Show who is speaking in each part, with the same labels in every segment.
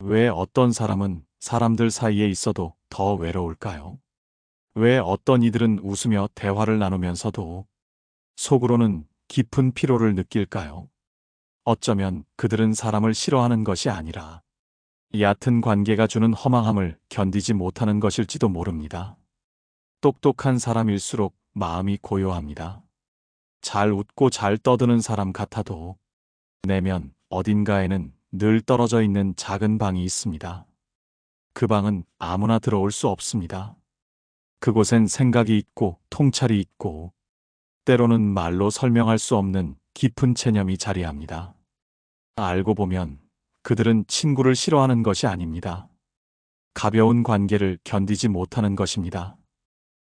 Speaker 1: 왜 어떤 사람은 사람들 사이에 있어도 더 외로울까요? 왜 어떤 이들은 웃으며 대화를 나누면서도 속으로는 깊은 피로를 느낄까요? 어쩌면 그들은 사람을 싫어하는 것이 아니라 얕은 관계가 주는 허망함을 견디지 못하는 것일지도 모릅니다. 똑똑한 사람일수록 마음이 고요합니다. 잘 웃고 잘 떠드는 사람 같아도 내면 어딘가에는 늘 떨어져 있는 작은 방이 있습니다. 그 방은 아무나 들어올 수 없습니다. 그곳엔 생각이 있고 통찰이 있고 때로는 말로 설명할 수 없는 깊은 체념이 자리합니다. 알고 보면 그들은 친구를 싫어하는 것이 아닙니다. 가벼운 관계를 견디지 못하는 것입니다.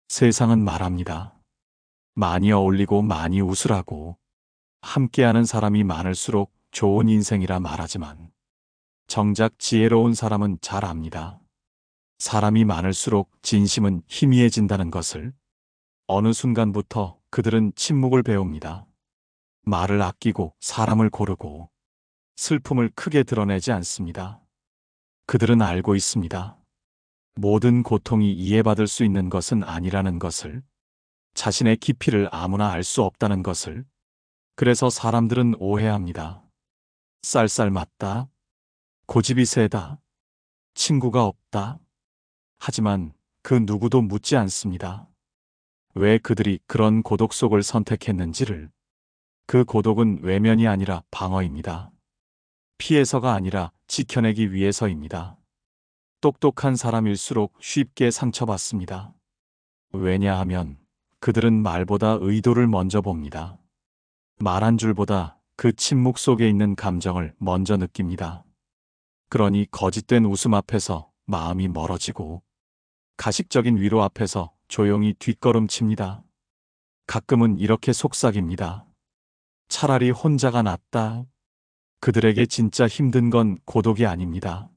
Speaker 1: 세상은 말합니다. 많이 어울리고 많이 웃으라고. 함께하는 사람이 많을수록 좋은 인생이라 말하지만 정작 지혜로운 사람은 잘 압니다. 사람이 많을수록 진심은 희미해진다는 것을. 어느 순간부터 그들은 침묵을 배웁니다. 말을 아끼고 사람을 고르고 슬픔을 크게 드러내지 않습니다. 그들은 알고 있습니다. 모든 고통이 이해받을 수 있는 것은 아니라는 것을. 자신의 깊이를 아무나 알 수 없다는 것을. 그래서 사람들은 오해합니다. 쌀쌀 맞다. 고집이 세다. 친구가 없다. 하지만 그 누구도 묻지 않습니다. 왜 그들이 그런 고독 속을 선택했는지를. 그 고독은 외면이 아니라 방어입니다. 피해서가 아니라 지켜내기 위해서입니다. 똑똑한 사람일수록 쉽게 상처받습니다. 왜냐하면 그들은 말보다 의도를 먼저 봅니다. 말 한 줄보다 그 침묵 속에 있는 감정을 먼저 느낍니다. 그러니 거짓된 웃음 앞에서 마음이 멀어지고 가식적인 위로 앞에서 조용히 뒷걸음칩니다. 가끔은 이렇게 속삭입니다. 차라리 혼자가 낫다. 그들에게 진짜 힘든 건 고독이 아닙니다.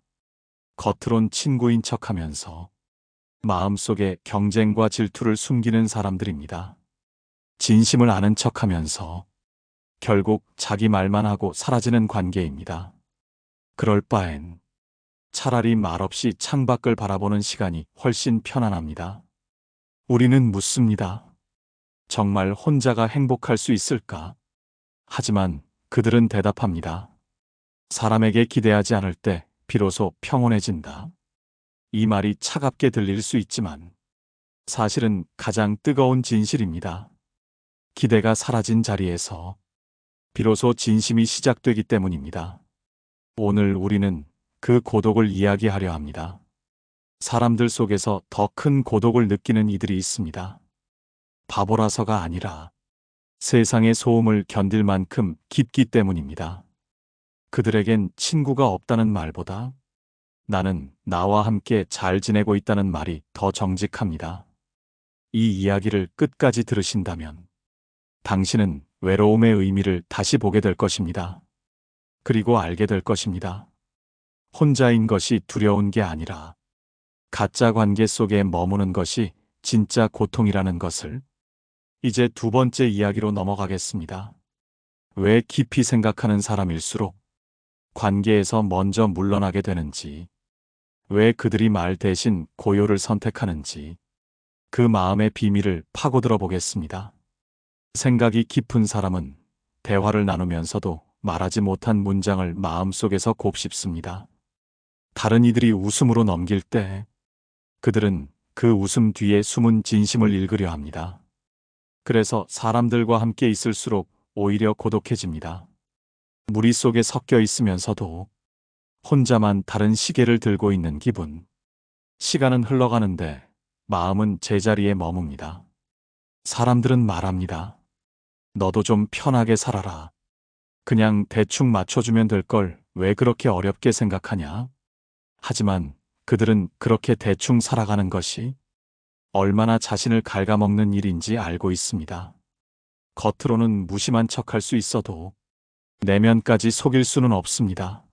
Speaker 1: 겉으론 친구인 척하면서 마음속에 경쟁과 질투를 숨기는 사람들입니다. 진심을 아는 척하면서 결국 자기 말만 하고 사라지는 관계입니다. 그럴 바엔 차라리 말없이 창밖을 바라보는 시간이 훨씬 편안합니다. 우리는 묻습니다. 정말 혼자가 행복할 수 있을까? 하지만 그들은 대답합니다. 사람에게 기대하지 않을 때 비로소 평온해진다. 이 말이 차갑게 들릴 수 있지만 사실은 가장 뜨거운 진실입니다. 기대가 사라진 자리에서 비로소 진심이 시작되기 때문입니다. 오늘 우리는 그 고독을 이야기하려 합니다. 사람들 속에서 더 큰 고독을 느끼는 이들이 있습니다. 바보라서가 아니라 세상의 소음을 견딜 만큼 깊기 때문입니다. 그들에겐 친구가 없다는 말보다 나는 나와 함께 잘 지내고 있다는 말이 더 정직합니다. 이 이야기를 끝까지 들으신다면 당신은 외로움의 의미를 다시 보게 될 것입니다. 그리고 알게 될 것입니다. 혼자인 것이 두려운 게 아니라 가짜 관계 속에 머무는 것이 진짜 고통이라는 것을. 이제 두 번째 이야기로 넘어가겠습니다. 왜 깊이 생각하는 사람일수록 관계에서 먼저 물러나게 되는지, 왜 그들이 말 대신 고요를 선택하는지, 그 마음의 비밀을 파고들어 보겠습니다. 생각이 깊은 사람은 대화를 나누면서도 말하지 못한 문장을 마음속에서 곱씹습니다. 다른 이들이 웃음으로 넘길 때 그들은 그 웃음 뒤에 숨은 진심을 읽으려 합니다. 그래서 사람들과 함께 있을수록 오히려 고독해집니다. 무리 속에 섞여 있으면서도 혼자만 다른 시계를 들고 있는 기분. 시간은 흘러가는데 마음은 제자리에 머뭅니다. 사람들은 말합니다. 너도 좀 편하게 살아라. 그냥 대충 맞춰주면 될 걸 왜 그렇게 어렵게 생각하냐? 하지만 그들은 그렇게 대충 살아가는 것이 얼마나 자신을 갉아먹는 일인지 알고 있습니다. 겉으로는 무심한 척할 수 있어도 내면까지 속일 수는 없습니다.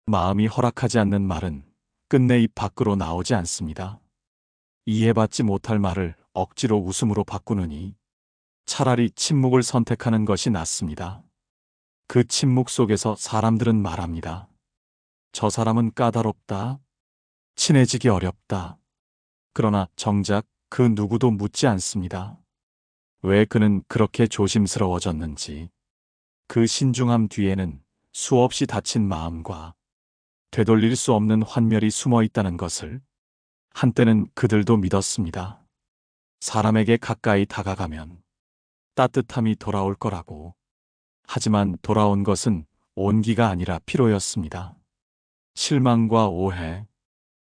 Speaker 1: 마음이 허락하지 않는 말은 끝내 입 밖으로 나오지 않습니다. 이해받지 못할 말을 억지로 웃음으로 바꾸느니 차라리 침묵을 선택하는 것이 낫습니다. 그 침묵 속에서 사람들은 말합니다. 저 사람은 까다롭다. 친해지기 어렵다. 그러나 정작 그 누구도 묻지 않습니다. 왜 그는 그렇게 조심스러워졌는지. 그 신중함 뒤에는 수없이 다친 마음과 되돌릴 수 없는 환멸이 숨어 있다는 것을 한때는 그들도 믿었습니다. 사람에게 가까이 다가가면 따뜻함이 돌아올 거라고. 하지만 돌아온 것은 온기가 아니라 피로였습니다. 실망과 오해,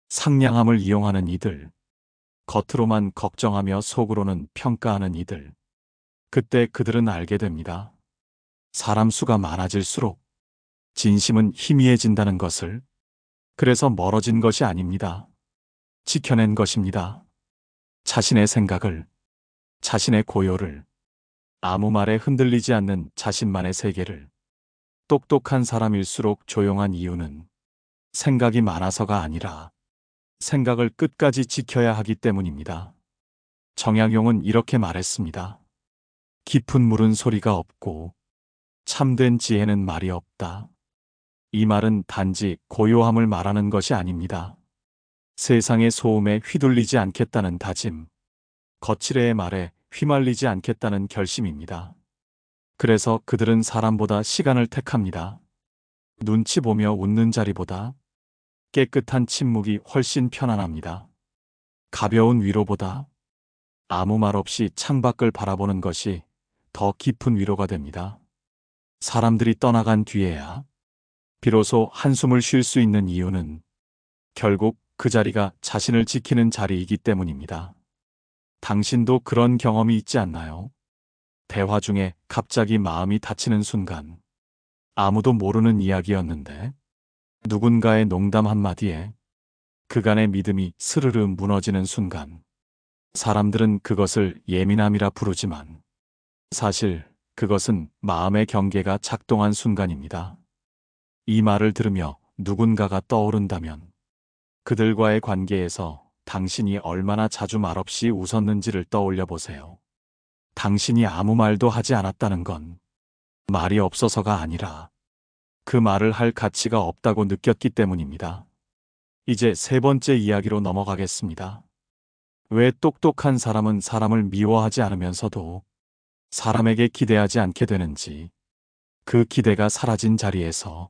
Speaker 1: 상냥함을 이용하는 이들, 겉으로만 걱정하며 속으로는 평가하는 이들. 그때 그들은 알게 됩니다. 사람 수가 많아질수록 진심은 희미해진다는 것을. 그래서 멀어진 것이 아닙니다. 지켜낸 것입니다. 자신의 생각을, 자신의 고요를, 아무 말에 흔들리지 않는 자신만의 세계를. 똑똑한 사람일수록 조용한 이유는 생각이 많아서가 아니라 생각을 끝까지 지켜야 하기 때문입니다. 정약용은 이렇게 말했습니다. 깊은 물은 소리가 없고 참된 지혜는 말이 없다. 이 말은 단지 고요함을 말하는 것이 아닙니다. 세상의 소음에 휘둘리지 않겠다는 다짐, 거칠애의 말에 휘말리지 않겠다는 결심입니다. 그래서 그들은 사람보다 시간을 택합니다. 눈치 보며 웃는 자리보다 깨끗한 침묵이 훨씬 편안합니다. 가벼운 위로보다 아무 말 없이 창밖을 바라보는 것이 더 깊은 위로가 됩니다. 사람들이 떠나간 뒤에야 비로소 한숨을 쉴 수 있는 이유는 결국 그 자리가 자신을 지키는 자리이기 때문입니다. 당신도 그런 경험이 있지 않나요? 대화 중에 갑자기 마음이 다치는 순간, 아무도 모르는 이야기였는데 누군가의 농담 한마디에 그간의 믿음이 스르르 무너지는 순간, 사람들은 그것을 예민함이라 부르지만 사실 그것은 마음의 경계가 작동한 순간입니다. 이 말을 들으며 누군가가 떠오른다면 그들과의 관계에서 당신이 얼마나 자주 말없이 웃었는지를 떠올려 보세요. 당신이 아무 말도 하지 않았다는 건 말이 없어서가 아니라 그 말을 할 가치가 없다고 느꼈기 때문입니다. 이제 세 번째 이야기로 넘어가겠습니다. 왜 똑똑한 사람은 사람을 미워하지 않으면서도 사람에게 기대하지 않게 되는지, 그 기대가 사라진 자리에서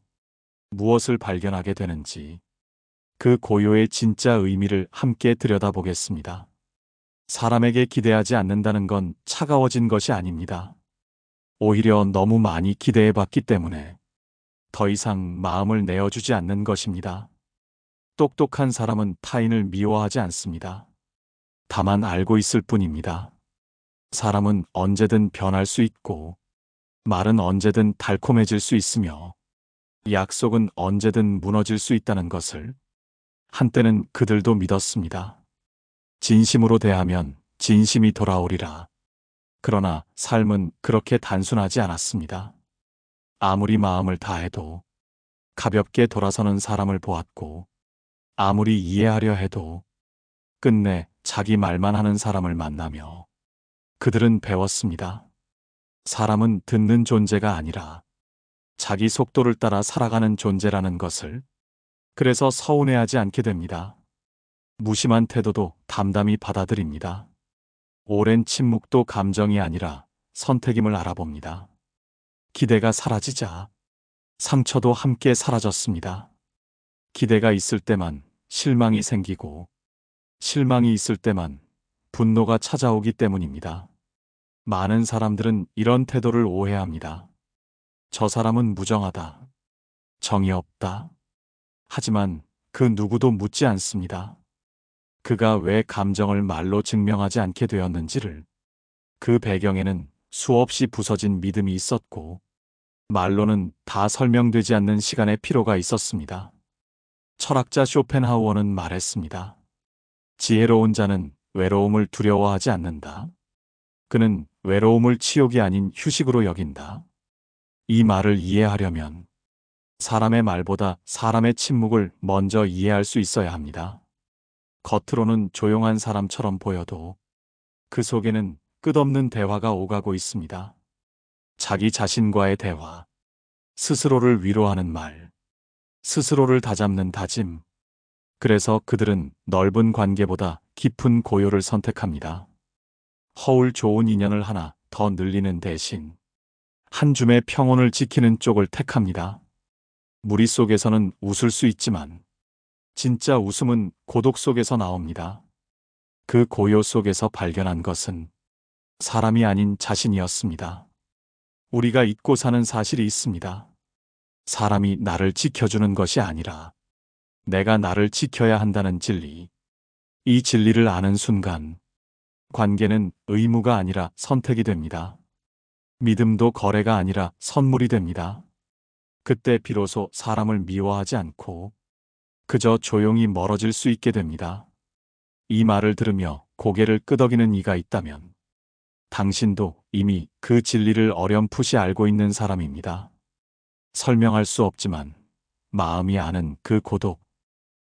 Speaker 1: 무엇을 발견하게 되는지, 그 고요의 진짜 의미를 함께 들여다보겠습니다. 사람에게 기대하지 않는다는 건 차가워진 것이 아닙니다. 오히려 너무 많이 기대해봤기 때문에 더 이상 마음을 내어주지 않는 것입니다. 똑똑한 사람은 타인을 미워하지 않습니다. 다만 알고 있을 뿐입니다. 사람은 언제든 변할 수 있고, 말은 언제든 달콤해질 수 있으며, 약속은 언제든 무너질 수 있다는 것을 한때는 그들도 믿었습니다. 진심으로 대하면 진심이 돌아오리라. 그러나 삶은 그렇게 단순하지 않았습니다. 아무리 마음을 다해도 가볍게 돌아서는 사람을 보았고, 아무리 이해하려 해도 끝내 자기 말만 하는 사람을 만나며 그들은 배웠습니다. 사람은 듣는 존재가 아니라 자기 속도를 따라 살아가는 존재라는 것을. 그래서 서운해하지 않게 됩니다. 무심한 태도도 담담히 받아들입니다. 오랜 침묵도 감정이 아니라 선택임을 알아봅니다. 기대가 사라지자 상처도 함께 사라졌습니다. 기대가 있을 때만 실망이 생기고, 실망이 있을 때만 분노가 찾아오기 때문입니다. 많은 사람들은 이런 태도를 오해합니다. 저 사람은 무정하다. 정이 없다. 하지만 그 누구도 묻지 않습니다. 그가 왜 감정을 말로 증명하지 않게 되었는지를. 그 배경에는 수없이 부서진 믿음이 있었고, 말로는 다 설명되지 않는 시간의 피로가 있었습니다. 철학자 쇼펜하우어는 말했습니다. 지혜로운 자는 외로움을 두려워하지 않는다. 그는 외로움을 치욕이 아닌 휴식으로 여긴다. 이 말을 이해하려면 사람의 말보다 사람의 침묵을 먼저 이해할 수 있어야 합니다. 겉으로는 조용한 사람처럼 보여도 그 속에는 끝없는 대화가 오가고 있습니다. 자기 자신과의 대화, 스스로를 위로하는 말, 스스로를 다잡는 다짐. 그래서 그들은 넓은 관계보다 깊은 고요를 선택합니다. 허울 좋은 인연을 하나 더 늘리는 대신 한 줌의 평온을 지키는 쪽을 택합니다. 무리 속에서는 웃을 수 있지만 진짜 웃음은 고독 속에서 나옵니다. 그 고요 속에서 발견한 것은 사람이 아닌 자신이었습니다. 우리가 잊고 사는 사실이 있습니다. 사람이 나를 지켜주는 것이 아니라 내가 나를 지켜야 한다는 진리. 이 진리를 아는 순간 관계는 의무가 아니라 선택이 됩니다. 믿음도 거래가 아니라 선물이 됩니다. 그때 비로소 사람을 미워하지 않고 그저 조용히 멀어질 수 있게 됩니다. 이 말을 들으며 고개를 끄덕이는 이가 있다면 당신도 이미 그 진리를 어렴풋이 알고 있는 사람입니다. 설명할 수 없지만 마음이 아는 그 고독.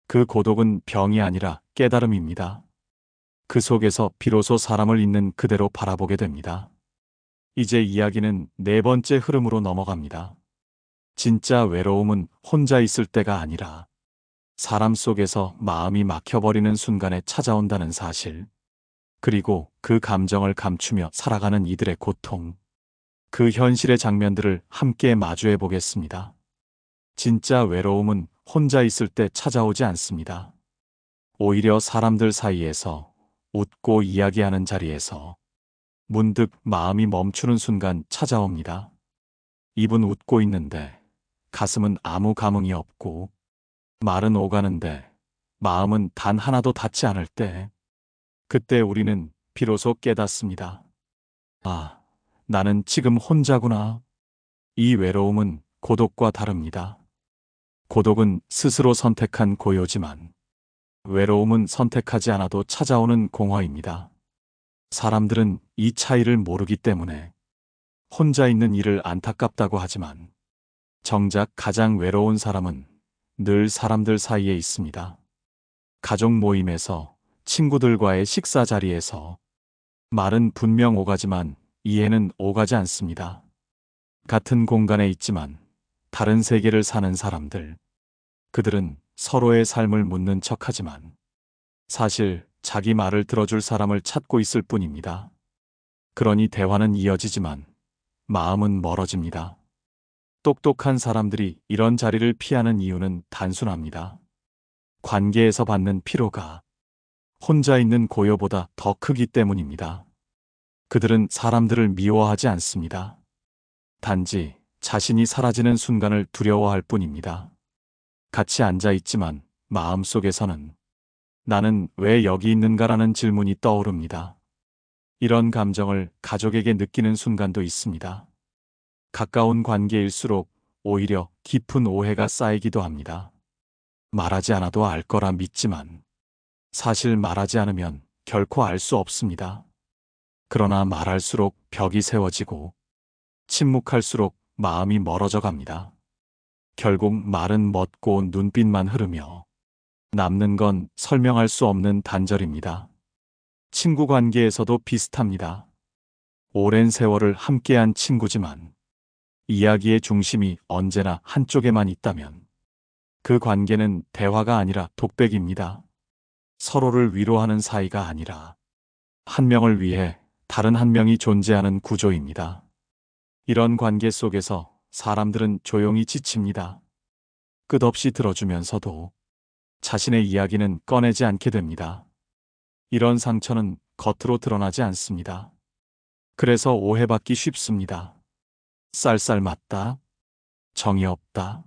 Speaker 1: 그 고독은 병이 아니라 깨달음입니다. 그 속에서 비로소 사람을 있는 그대로 바라보게 됩니다. 이제 이야기는 네 번째 흐름으로 넘어갑니다. 진짜 외로움은 혼자 있을 때가 아니라 사람 속에서 마음이 막혀버리는 순간에 찾아온다는 사실. 그리고 그 감정을 감추며 살아가는 이들의 고통. 그 현실의 장면들을 함께 마주해 보겠습니다. 진짜 외로움은 혼자 있을 때 찾아오지 않습니다. 오히려 사람들 사이에서 웃고 이야기하는 자리에서 문득 마음이 멈추는 순간 찾아옵니다. 입은 웃고 있는데 가슴은 아무 감흥이 없고 말은 오가는데 마음은 단 하나도 닿지 않을 때, 그때 우리는 비로소 깨닫습니다. 아, 나는 지금 혼자구나. 이 외로움은 고독과 다릅니다. 고독은 스스로 선택한 고요지만 외로움은 선택하지 않아도 찾아오는 공허입니다. 사람들은 이 차이를 모르기 때문에 혼자 있는 일을 안타깝다고 하지만 정작 가장 외로운 사람은 늘 사람들 사이에 있습니다. 가족 모임에서, 친구들과의 식사 자리에서 말은 분명 오가지만 이해는 오가지 않습니다. 같은 공간에 있지만 다른 세계를 사는 사람들. 그들은 서로의 삶을 묻는 척하지만 사실 자기 말을 들어줄 사람을 찾고 있을 뿐입니다. 그러니 대화는 이어지지만 마음은 멀어집니다. 똑똑한 사람들이 이런 자리를 피하는 이유는 단순합니다. 관계에서 받는 피로가 혼자 있는 고요보다 더 크기 때문입니다. 그들은 사람들을 미워하지 않습니다. 단지 자신이 사라지는 순간을 두려워할 뿐입니다. 같이 앉아 있지만 마음속에서는 나는 왜 여기 있는가라는 질문이 떠오릅니다. 이런 감정을 가족에게 느끼는 순간도 있습니다. 가까운 관계일수록 오히려 깊은 오해가 쌓이기도 합니다. 말하지 않아도 알 거라 믿지만 사실 말하지 않으면 결코 알 수 없습니다. 그러나 말할수록 벽이 세워지고 침묵할수록 마음이 멀어져 갑니다. 결국 말은 멎고 눈빛만 흐르며 남는 건 설명할 수 없는 단절입니다. 친구 관계에서도 비슷합니다. 오랜 세월을 함께한 친구지만 이야기의 중심이 언제나 한쪽에만 있다면 그 관계는 대화가 아니라 독백입니다. 서로를 위로하는 사이가 아니라 한 명을 위해 다른 한 명이 존재하는 구조입니다. 이런 관계 속에서 사람들은 조용히 지칩니다. 끝없이 들어주면서도 자신의 이야기는 꺼내지 않게 됩니다. 이런 상처는 겉으로 드러나지 않습니다. 그래서 오해받기 쉽습니다. 쌀쌀 맞다. 정이 없다.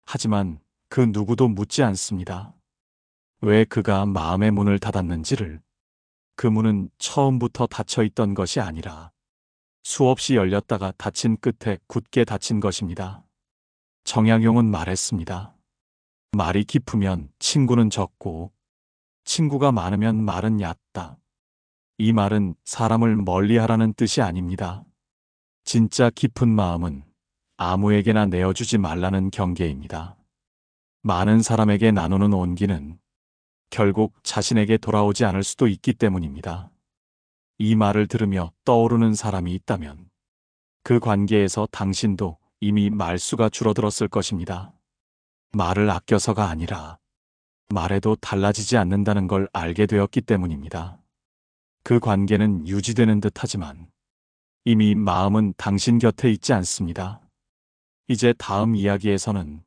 Speaker 1: 하지만 그 누구도 묻지 않습니다. 왜 그가 마음의 문을 닫았는지를. 그 문은 처음부터 닫혀 있던 것이 아니라 수없이 열렸다가 닫힌 끝에 굳게 닫힌 것입니다. 정약용은 말했습니다. 말이 깊으면 친구는 적고 친구가 많으면 말은 얕다. 이 말은 사람을 멀리하라는 뜻이 아닙니다. 진짜 깊은 마음은 아무에게나 내어주지 말라는 경계입니다. 많은 사람에게 나누는 온기는 결국 자신에게 돌아오지 않을 수도 있기 때문입니다. 이 말을 들으며 떠오르는 사람이 있다면 그 관계에서 당신도 이미 말수가 줄어들었을 것입니다. 말을 아껴서가 아니라 말해도 달라지지 않는다는 걸 알게 되었기 때문입니다. 그 관계는 유지되는 듯 하지만 이미 마음은 당신 곁에 있지 않습니다. 이제 다음 이야기에서는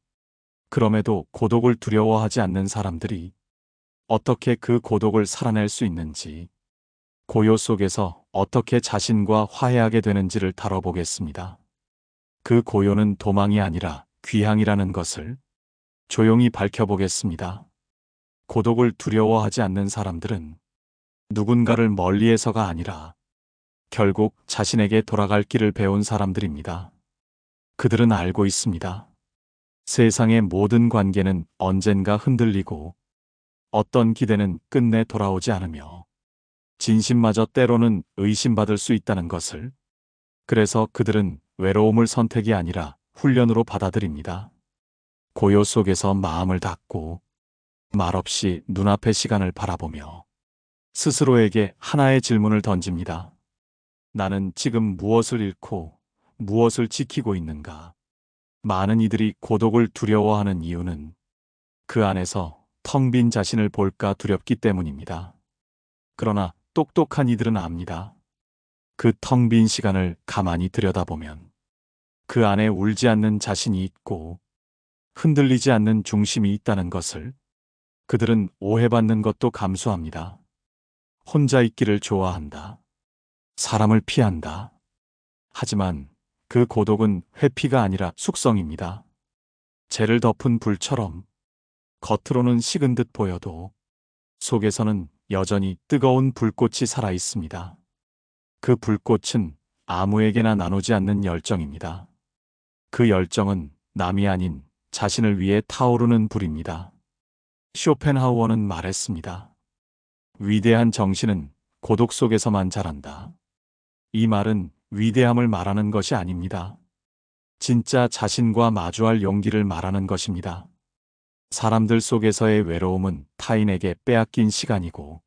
Speaker 1: 그럼에도 고독을 두려워하지 않는 사람들이 어떻게 그 고독을 살아낼 수 있는지, 고요 속에서 어떻게 자신과 화해하게 되는지를 다뤄보겠습니다. 그 고요는 도망이 아니라 귀향이라는 것을 조용히 밝혀보겠습니다. 고독을 두려워하지 않는 사람들은 누군가를 멀리해서가 아니라 결국 자신에게 돌아갈 길을 배운 사람들입니다. 그들은 알고 있습니다. 세상의 모든 관계는 언젠가 흔들리고 어떤 기대는 끝내 돌아오지 않으며 진심마저 때로는 의심받을 수 있다는 것을. 그래서 그들은 외로움을 선택이 아니라 훈련으로 받아들입니다. 고요 속에서 마음을 닫고 말없이 눈앞의 시간을 바라보며 스스로에게 하나의 질문을 던집니다. 나는 지금 무엇을 잃고 무엇을 지키고 있는가? 많은 이들이 고독을 두려워하는 이유는 그 안에서 텅 빈 자신을 볼까 두렵기 때문입니다. 그러나 똑똑한 이들은 압니다. 그 텅 빈 시간을 가만히 들여다보면 그 안에 울지 않는 자신이 있고 흔들리지 않는 중심이 있다는 것을. 그들은 오해받는 것도 감수합니다. 혼자 있기를 좋아한다. 사람을 피한다. 하지만 그 고독은 회피가 아니라 숙성입니다. 재를 덮은 불처럼 겉으로는 식은 듯 보여도 속에서는 여전히 뜨거운 불꽃이 살아 있습니다. 그 불꽃은 아무에게나 나누지 않는 열정입니다. 그 열정은 남이 아닌 자신을 위해 타오르는 불입니다. 쇼펜하우어는 말했습니다. 위대한 정신은 고독 속에서만 자란다. 이 말은 위대함을 말하는 것이 아닙니다. 진짜 자신과 마주할 용기를 말하는 것입니다. 사람들 속에서의 외로움은 타인에게 빼앗긴 시간이고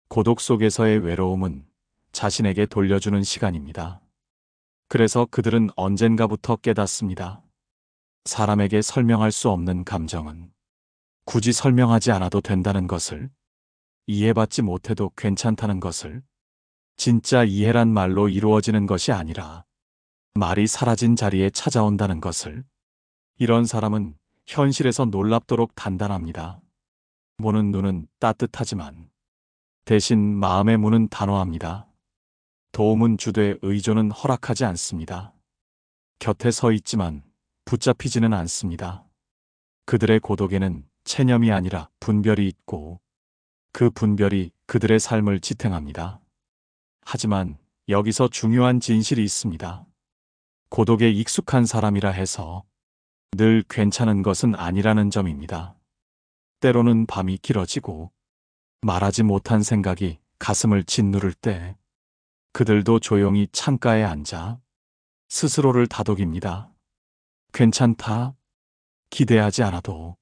Speaker 1: 고독 속에서의 외로움은 자신에게 돌려주는 시간입니다. 그래서 그들은 언젠가부터 깨닫습니다. 사람에게 설명할 수 없는 감정은 굳이 설명하지 않아도 된다는 것을, 이해받지 못해도 괜찮다는 것을. 진짜 이해란 말로 이루어지는 것이 아니라 말이 사라진 자리에 찾아온다는 것을. 이런 사람은 현실에서 놀랍도록 단단합니다. 보는 눈은 따뜻하지만 대신 마음의 문은 단호합니다. 도움은 주되 의존은 허락하지 않습니다. 곁에 서 있지만 붙잡히지는 않습니다. 그들의 고독에는 체념이 아니라 분별이 있고 그 분별이 그들의 삶을 지탱합니다. 하지만 여기서 중요한 진실이 있습니다. 고독에 익숙한 사람이라 해서 늘 괜찮은 것은 아니라는 점입니다. 때로는 밤이 길어지고 말하지 못한 생각이 가슴을 짓누를 때 그들도 조용히 창가에 앉아 스스로를 다독입니다. 괜찮다. 기대하지 않아도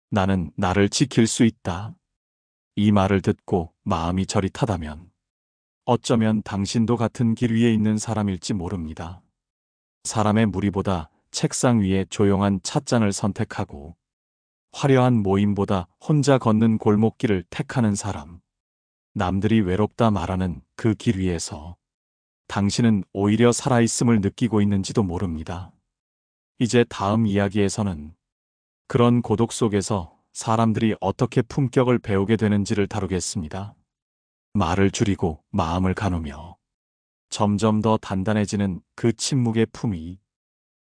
Speaker 1: 나는 나를 지킬 수 있다. 이 말을 듣고 마음이 저릿하다면 어쩌면 당신도 같은 길 위에 있는 사람일지 모릅니다. 사람의 무리보다 책상 위에 조용한 찻잔을 선택하고 화려한 모임보다 혼자 걷는 골목길을 택하는 사람. 남들이 외롭다 말하는 그 길 위에서 당신은 오히려 살아있음을 느끼고 있는지도 모릅니다. 이제 다음 이야기에서는 그런 고독 속에서 사람들이 어떻게 품격을 배우게 되는지를 다루겠습니다. 말을 줄이고 마음을 가누며 점점 더 단단해지는 그 침묵의 품위,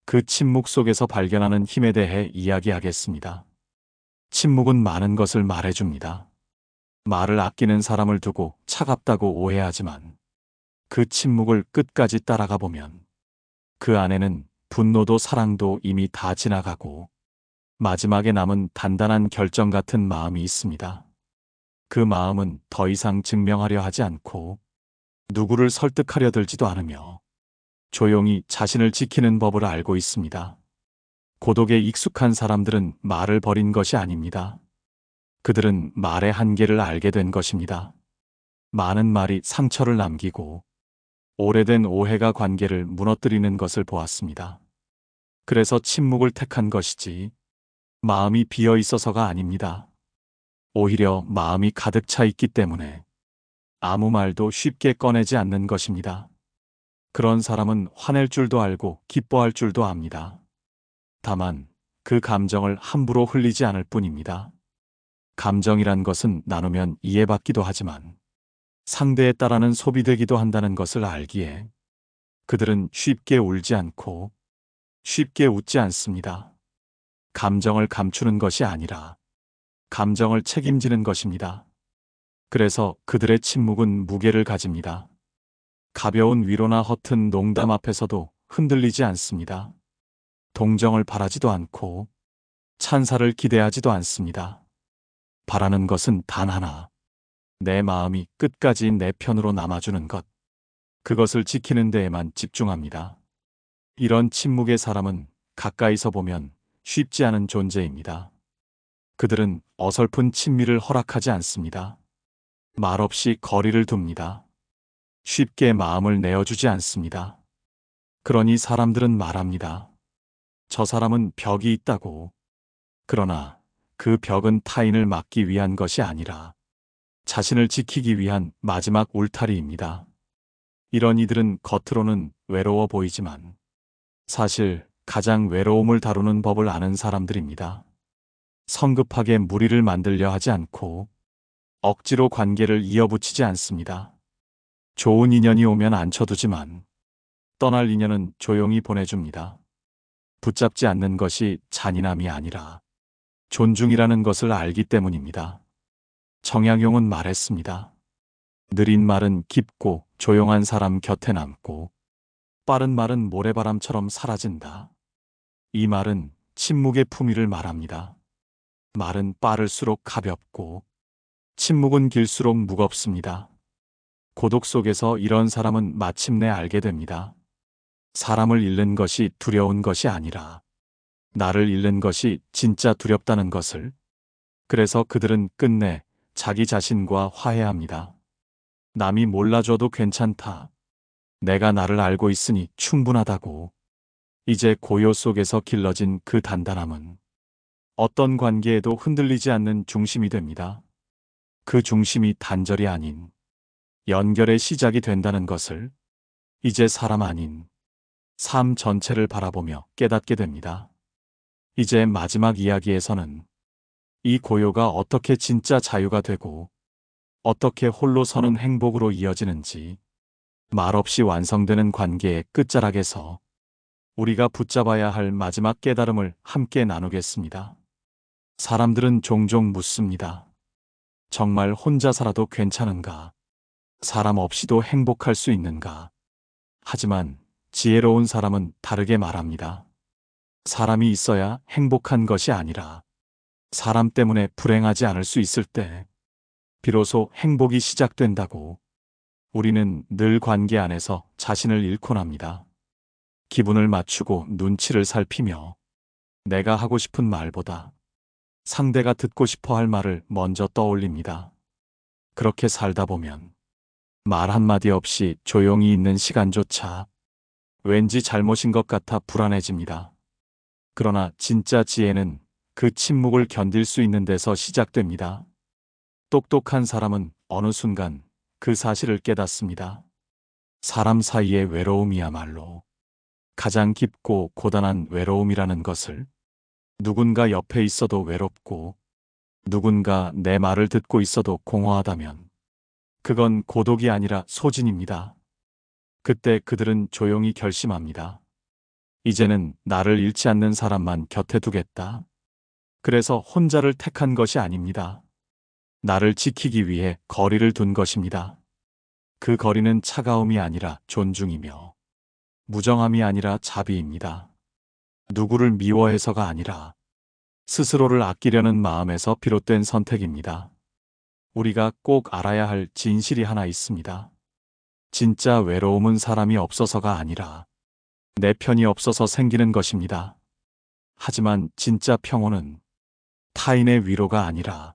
Speaker 1: 그 침묵 속에서 발견하는 힘에 대해 이야기하겠습니다. 침묵은 많은 것을 말해줍니다. 말을 아끼는 사람을 두고 차갑다고 오해하지만 그 침묵을 끝까지 따라가 보면 그 안에는 분노도 사랑도 이미 다 지나가고 마지막에 남은 단단한 결정 같은 마음이 있습니다. 그 마음은 더 이상 증명하려 하지 않고 누구를 설득하려 들지도 않으며 조용히 자신을 지키는 법을 알고 있습니다. 고독에 익숙한 사람들은 말을 버린 것이 아닙니다. 그들은 말의 한계를 알게 된 것입니다. 많은 말이 상처를 남기고 오래된 오해가 관계를 무너뜨리는 것을 보았습니다. 그래서 침묵을 택한 것이지 마음이 비어 있어서가 아닙니다. 오히려 마음이 가득 차 있기 때문에 아무 말도 쉽게 꺼내지 않는 것입니다. 그런 사람은 화낼 줄도 알고 기뻐할 줄도 압니다. 다만 그 감정을 함부로 흘리지 않을 뿐입니다. 감정이란 것은 나누면 이해받기도 하지만 상대에 따라는 소비되기도 한다는 것을 알기에 그들은 쉽게 울지 않고 쉽게 웃지 않습니다. 감정을 감추는 것이 아니라 감정을 책임지는 것입니다. 그래서 그들의 침묵은 무게를 가집니다. 가벼운 위로나 허튼 농담 앞에서도 흔들리지 않습니다. 동정을 바라지도 않고 찬사를 기대하지도 않습니다. 바라는 것은 단 하나, 내 마음이 끝까지 내 편으로 남아주는 것, 그것을 지키는 데에만 집중합니다. 이런 침묵의 사람은 가까이서 보면 쉽지 않은 존재입니다. 그들은 어설픈 친밀을 허락하지 않습니다. 말없이 거리를 둡니다. 쉽게 마음을 내어주지 않습니다. 그러니 사람들은 말합니다. 저 사람은 벽이 있다고. 그러나 그 벽은 타인을 막기 위한 것이 아니라 자신을 지키기 위한 마지막 울타리입니다. 이런 이들은 겉으로는 외로워 보이지만 사실 가장 외로움을 다루는 법을 아는 사람들입니다. 성급하게 무리를 만들려 하지 않고 억지로 관계를 이어붙이지 않습니다. 좋은 인연이 오면 앉혀두지만 떠날 인연은 조용히 보내줍니다. 붙잡지 않는 것이 잔인함이 아니라 존중이라는 것을 알기 때문입니다. 정약용은 말했습니다. 느린 말은 깊고 조용한 사람 곁에 남고 빠른 말은 모래바람처럼 사라진다. 이 말은 침묵의 품위를 말합니다. 말은 빠를수록 가볍고 침묵은 길수록 무겁습니다. 고독 속에서 이런 사람은 마침내 알게 됩니다. 사람을 잃는 것이 두려운 것이 아니라 나를 잃는 것이 진짜 두렵다는 것을. 그래서 그들은 끝내 자기 자신과 화해합니다. 남이 몰라줘도 괜찮다. 내가 나를 알고 있으니 충분하다고. 이제 고요 속에서 길러진 그 단단함은 어떤 관계에도 흔들리지 않는 중심이 됩니다. 그 중심이 단절이 아닌 연결의 시작이 된다는 것을 이제 사람 아닌 삶 전체를 바라보며 깨닫게 됩니다. 이제 마지막 이야기에서는 이 고요가 어떻게 진짜 자유가 되고 어떻게 홀로 서는 행복으로 이어지는지, 말없이 완성되는 관계의 끝자락에서 우리가 붙잡아야 할 마지막 깨달음을 함께 나누겠습니다. 사람들은 종종 묻습니다. 정말 혼자 살아도 괜찮은가? 사람 없이도 행복할 수 있는가? 하지만 지혜로운 사람은 다르게 말합니다. 사람이 있어야 행복한 것이 아니라 사람 때문에 불행하지 않을 수 있을 때 비로소 행복이 시작된다고. 우리는 늘 관계 안에서 자신을 잃곤 합니다. 기분을 맞추고 눈치를 살피며 내가 하고 싶은 말보다 상대가 듣고 싶어 할 말을 먼저 떠올립니다. 그렇게 살다 보면 말 한마디 없이 조용히 있는 시간조차 왠지 잘못인 것 같아 불안해집니다. 그러나 진짜 지혜는 그 침묵을 견딜 수 있는 데서 시작됩니다. 똑똑한 사람은 어느 순간 그 사실을 깨닫습니다. 사람 사이의 외로움이야말로 가장 깊고 고단한 외로움이라는 것을. 누군가 옆에 있어도 외롭고 누군가 내 말을 듣고 있어도 공허하다면 그건 고독이 아니라 소진입니다. 그때 그들은 조용히 결심합니다. 이제는 나를 잃지 않는 사람만 곁에 두겠다. 그래서 혼자를 택한 것이 아닙니다. 나를 지키기 위해 거리를 둔 것입니다. 그 거리는 차가움이 아니라 존중이며 무정함이 아니라 자비입니다. 누구를 미워해서가 아니라 스스로를 아끼려는 마음에서 비롯된 선택입니다. 우리가 꼭 알아야 할 진실이 하나 있습니다. 진짜 외로움은 사람이 없어서가 아니라 내 편이 없어서 생기는 것입니다. 하지만 진짜 평온은 타인의 위로가 아니라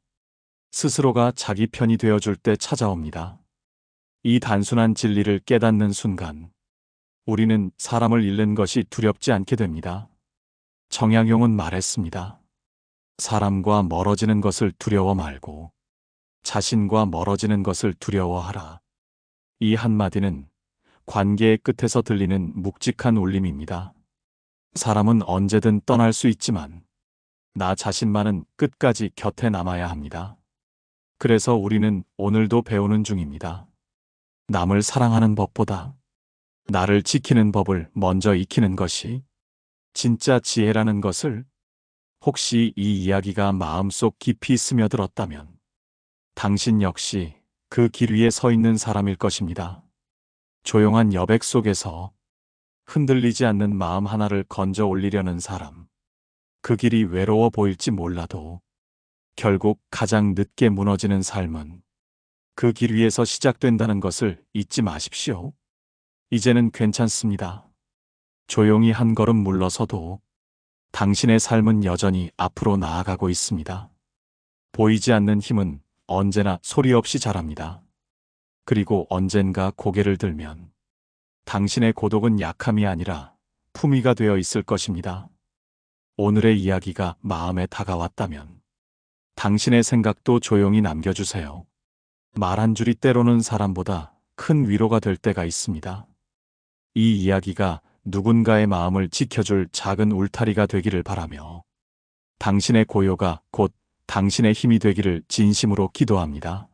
Speaker 1: 스스로가 자기 편이 되어줄 때 찾아옵니다. 이 단순한 진리를 깨닫는 순간 우리는 사람을 잃는 것이 두렵지 않게 됩니다. 정약용은 말했습니다. 사람과 멀어지는 것을 두려워 말고 자신과 멀어지는 것을 두려워하라. 이 한마디는 관계의 끝에서 들리는 묵직한 울림입니다. 사람은 언제든 떠날 수 있지만 나 자신만은 끝까지 곁에 남아야 합니다. 그래서 우리는 오늘도 배우는 중입니다. 남을 사랑하는 법보다 나를 지키는 법을 먼저 익히는 것이 진짜 지혜라는 것을, 혹시 이 이야기가 마음속 깊이 스며들었다면 당신 역시 그 길 위에 서 있는 사람일 것입니다. 조용한 여백 속에서 흔들리지 않는 마음 하나를 건져 올리려는 사람. 그 길이 외로워 보일지 몰라도 결국 가장 늦게 무너지는 삶은 그 길 위에서 시작된다는 것을 잊지 마십시오. 이제는 괜찮습니다. 조용히 한 걸음 물러서도 당신의 삶은 여전히 앞으로 나아가고 있습니다. 보이지 않는 힘은 언제나 소리 없이 자랍니다. 그리고 언젠가 고개를 들면 당신의 고독은 약함이 아니라 품위가 되어 있을 것입니다. 오늘의 이야기가 마음에 다가왔다면 당신의 생각도 조용히 남겨주세요. 말 한 줄이 때로는 사람보다 큰 위로가 될 때가 있습니다. 이 이야기가 누군가의 마음을 지켜줄 작은 울타리가 되기를 바라며 당신의 고요가 곧 당신의 힘이 되기를 진심으로 기도합니다.